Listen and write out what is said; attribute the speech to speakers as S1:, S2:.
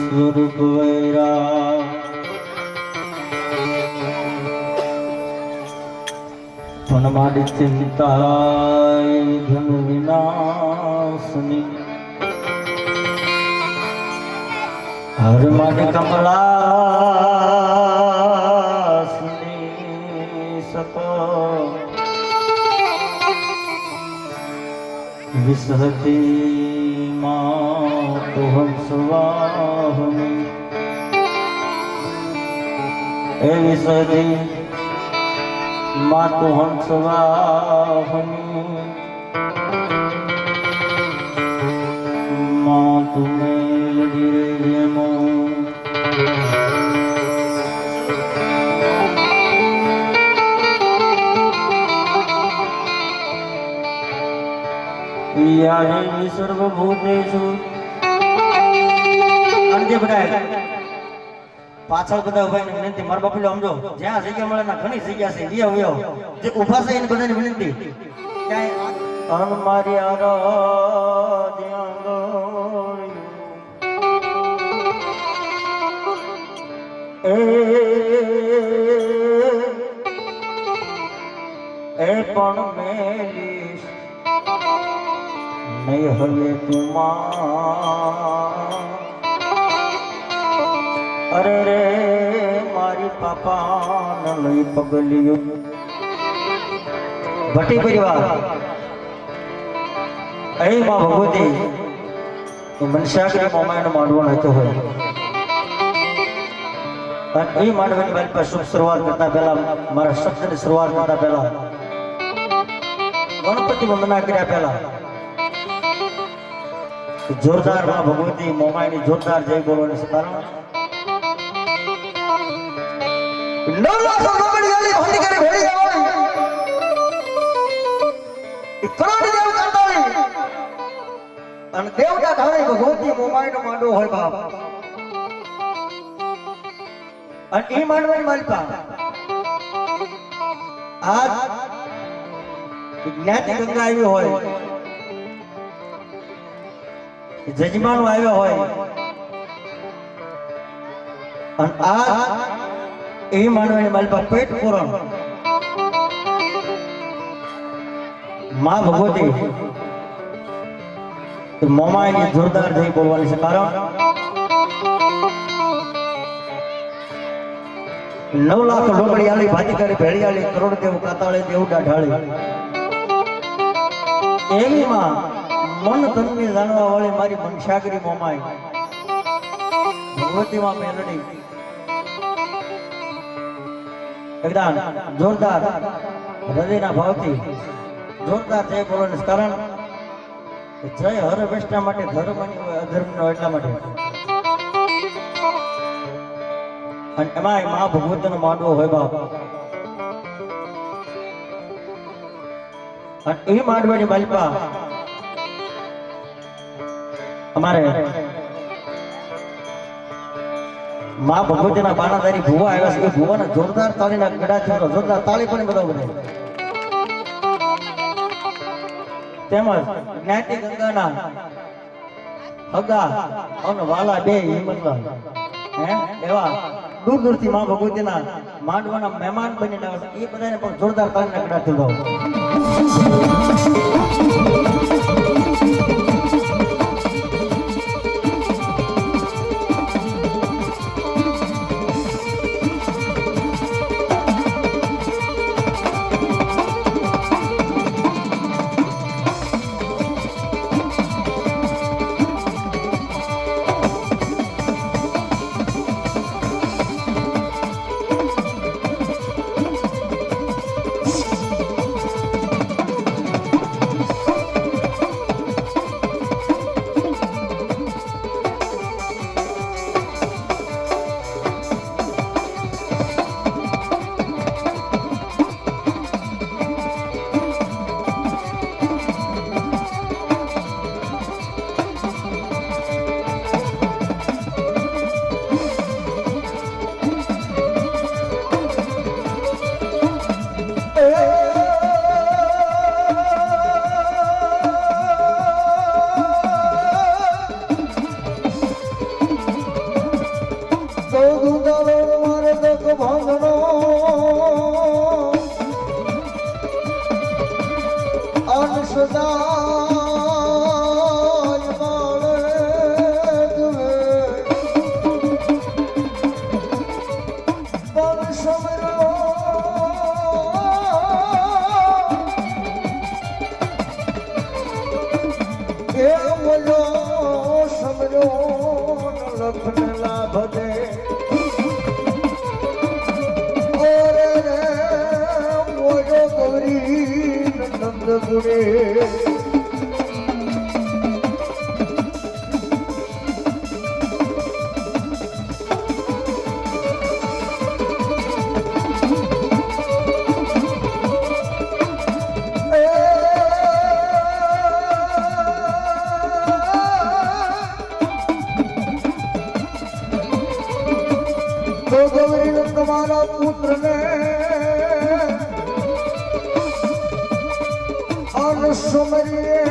S1: સ્વરૂપ વૈરા પણ મારી ચિંતા ધન વિનાશની હર મારી કમલાસની સકો વિસહતી માં તુહમ સ્વાહની એ વિસહતી માં તુહમ સ્વાહની માં તુમે લડી સર્વભૂતેષુ અને બધા પાછળ બધા ઉભા ને વિનંતી મારા બાપુ સમજો જ્યાં જગ્યા મળે ના ઘણી જગ્યા છે જે આવ્યો જે ઊભા છે એને બધાની વિનંતી ક્યાંય અન મારી એ પણ મેલીશ નહીં હવે તુમા અરે રે મારી પાપા ન લઈ પગલ્યું ભટ્ટી પરિવાર અહીં માં ભગવતી મનસાગરી મોમાયનો માંડવાનો હતો હોય અને એ માંડવાની મારી પાસે શુભ શરૂઆત કરતા પહેલા મારા શબ્દની શરૂઆત કરતા પહેલા ગણપતિ વંદના કર્યા પહેલા જોરદાર માં ભગવતી મોમાયની જોરદાર જય બોલવાની છે કારણ અને દેવતા ઢાળે ભગવતી મોમાયનો માંડવો હોય બાપ અને એ માંડવાની માલિકા આજ જ્ઞાતિ ગંગા આવી હોય જજમાનો આવ્યો હોય અને આ એ માનવાની માલિકા પેટ પૂરણ માં ભગવતી મોમાયની જોરદાર જઈ બોલવાની છે કારણ 9 લાખ ડોબડિયાળી ભાતીકારી ભેળિયાળી કરોડ દેવ કાતાળી દેવડા ઢાળી એવી માં મન તનને જાણવા વાળી મારી મનસાગરી મોમાઈ ભગવતી માં મેલડી એકદમ જોરદાર હૃદયના ભાવથી જોરદાર જય બોલવાનું કારણ જય હર વેષ્ટા માટે ધર્મની હોય અધર્મનો એટલા માટે અને એમાં મા ભગવતીનો માંડવો હોય બાપ અને એ માંડવાની માલિકા અમારે માં ભગવતીના બાણાધારી ભુવા આવ્યા છે એ ભુવાના જોરદાર તાળીના ગડાથી જોરદાર તાળી પણ બધા બને તેમજ જ્ઞાતિ ગંગાના હગા અને વાલા બે હિંમતલાલ એવા દૂર દૂરથી માં ભગવતીના માંડવાના મહેમાન બનીને આવે છે એ બધાને પણ જોરદાર તાળીના ગડાથી ઉડાવો
S2: તો દુદારો મારે દક ભાંગનો અન સદાય માળે જુએ પણ સમરો એ બોલો સમરો લખન લાભ દે ઓરે રે મોજો ગૌરી નંદ ગુણે તો ગૌરી તમારા પુત્ર ને અનુસમરીએ